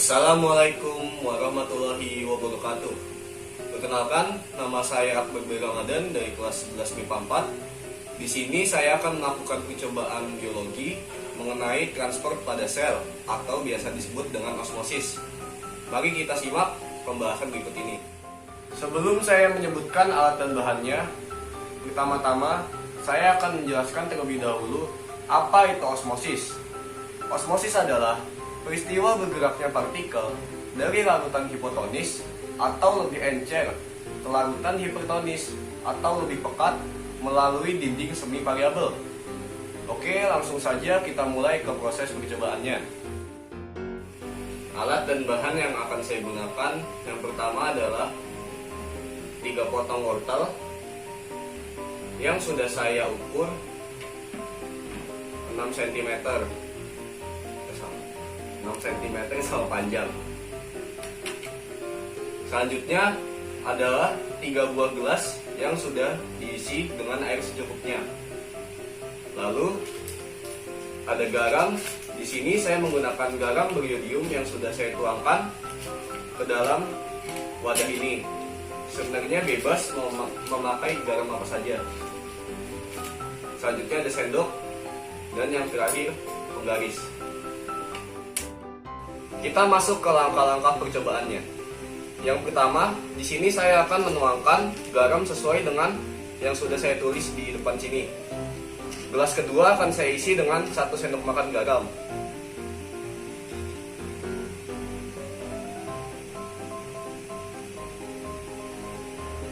Assalamualaikum warahmatullahi wabarakatuh. Perkenalkan, nama saya Akbar B. Ramadan dari kelas 11 MIPA 4. Di sini saya akan melakukan percobaan biologi mengenai transport pada sel atau biasa disebut dengan osmosis. Mari kita simak pembahasan berikut ini. Sebelum saya menyebutkan alat dan bahannya, pertama-tama saya akan menjelaskan terlebih dahulu apa itu osmosis. Osmosis adalah peristiwa bergeraknya partikel dari larutan hipotonis atau lebih encer ke larutan hipertonis atau lebih pekat melalui dinding semi variabel. Oke, langsung saja kita mulai ke proses percobaannya. Alat dan bahan yang akan saya gunakan, yang pertama adalah 3 potong wortel yang sudah saya ukur 6 cm. 6 cm sama panjang. Selanjutnya adalah 3 buah gelas yang sudah diisi dengan air secukupnya. Lalu ada garam. Di sini saya menggunakan garam beriodium yang sudah saya tuangkan ke dalam wadah ini. Sebenarnya bebas memakai garam apa saja. Selanjutnya ada sendok, dan yang terakhir penggaris. Kita masuk ke langkah-langkah percobaannya. Yang pertama, di sini saya akan menuangkan garam sesuai dengan yang sudah saya tulis di depan sini. Gelas kedua akan saya isi dengan 1 sendok makan garam.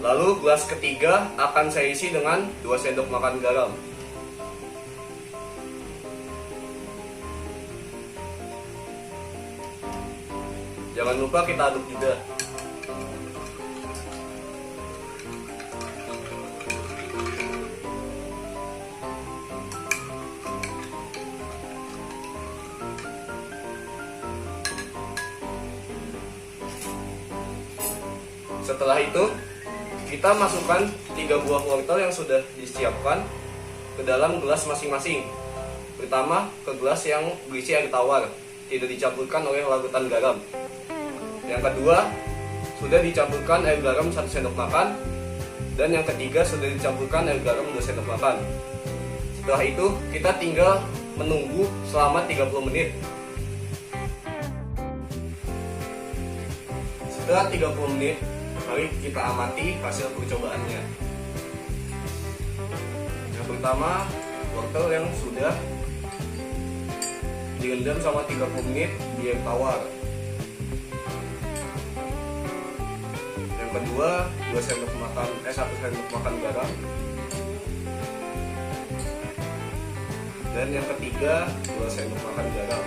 Lalu gelas ketiga akan saya isi dengan 2 sendok makan garam. Jangan lupa kita aduk juga. Setelah itu, kita masukkan 3 buah wortel yang sudah disiapkan ke dalam gelas masing-masing. Pertama, ke gelas yang berisi air tawar, tidak dicampurkan oleh larutan garam. Yang kedua, sudah dicampurkan air garam 1 sendok makan. Dan yang ketiga, sudah dicampurkan air garam 2 sendok makan. Setelah itu, kita tinggal menunggu selama 30 menit. Setelah 30 menit, mari kita amati hasil percobaannya. Yang pertama, wortel yang sudah direndam selama 30 menit di air tawar. Yang kedua, 1 sendok makan garam. Dan yang ketiga, 2 sendok makan garam.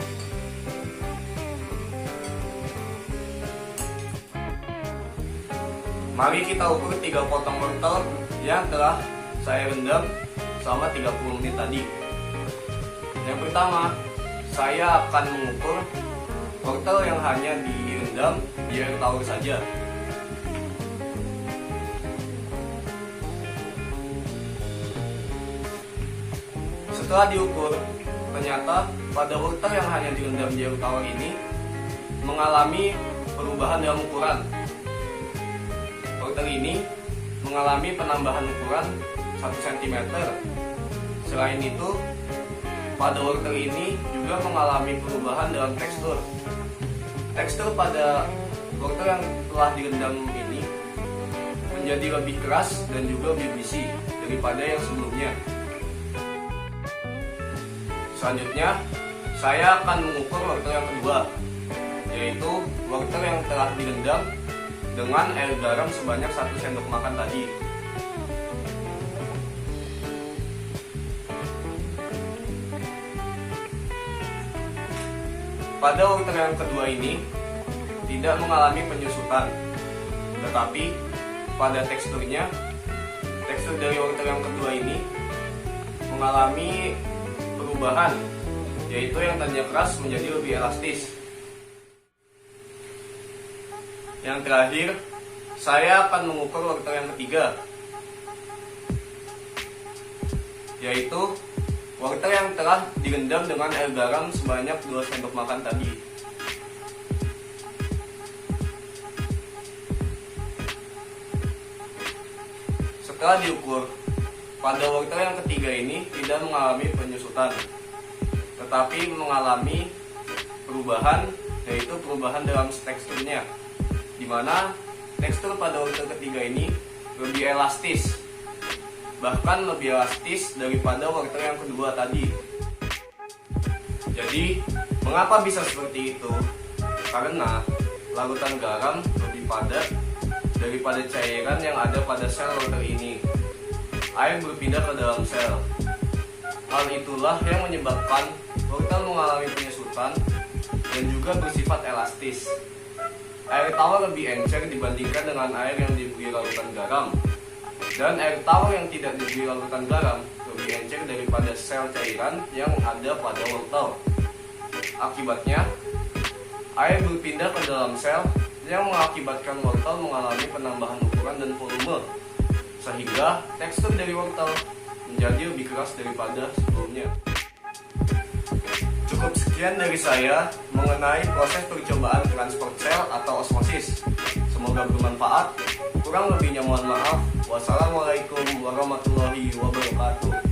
Mari kita ukur 3 potong wortel yang telah saya rendam selama 30 menit tadi. Yang pertama, saya akan mengukur wortel yang hanya direndam di air tawar saja. Setelah diukur, ternyata pada wortel yang hanya direndam di air tawar ini mengalami perubahan dalam ukuran. Wortel ini mengalami penambahan ukuran 1 cm. Selain itu, pada wortel ini juga mengalami perubahan dalam tekstur. Tekstur pada wortel yang telah direndam ini menjadi lebih keras dan juga lebih berisi daripada yang sebelumnya. Selanjutnya, saya akan mengukur wortel yang kedua, yaitu wortel yang telah direndam dengan air garam sebanyak 1 sendok makan tadi. Pada wortel yang kedua ini tidak mengalami penyusutan, tetapi pada teksturnya, tekstur dari wortel yang kedua ini mengalami perubahan, yaitu yang tadinya keras menjadi lebih elastis. Yang terakhir, saya akan mengukur wortel yang ketiga, yaitu wortel yang telah direndam dengan air garam sebanyak 2 sendok makan tadi. Setelah diukur, pada wortel yang ketiga ini tidak mengalami penyusutan, tetapi mengalami perubahan, yaitu perubahan dalam teksturnya, di mana tekstur pada wortel ketiga ini lebih elastis, bahkan lebih elastis daripada wortel yang kedua tadi. Jadi, mengapa bisa seperti itu? Karena larutan garam lebih padat daripada cairan yang ada pada sel wortel ini. Air berpindah ke dalam sel. Hal itulah yang menyebabkan wortel mengalami penyusutan dan juga bersifat elastis. Air tawar lebih encer dibandingkan dengan air yang diberi larutan garam. Dan air tawar yang tidak diberi larutan garam lebih encer daripada sel cairan yang ada pada wortel. Akibatnya, air berpindah ke dalam sel yang mengakibatkan wortel mengalami penambahan ukuran dan volume, sehingga tekstur dari wortel menjadi lebih keras daripada sebelumnya. Cukup sekian dari saya mengenai proses percobaan transport sel atau osmosis. Semoga bermanfaat. Kurang lebihnya mohon maaf. Wassalamualaikum warahmatullahi wabarakatuh.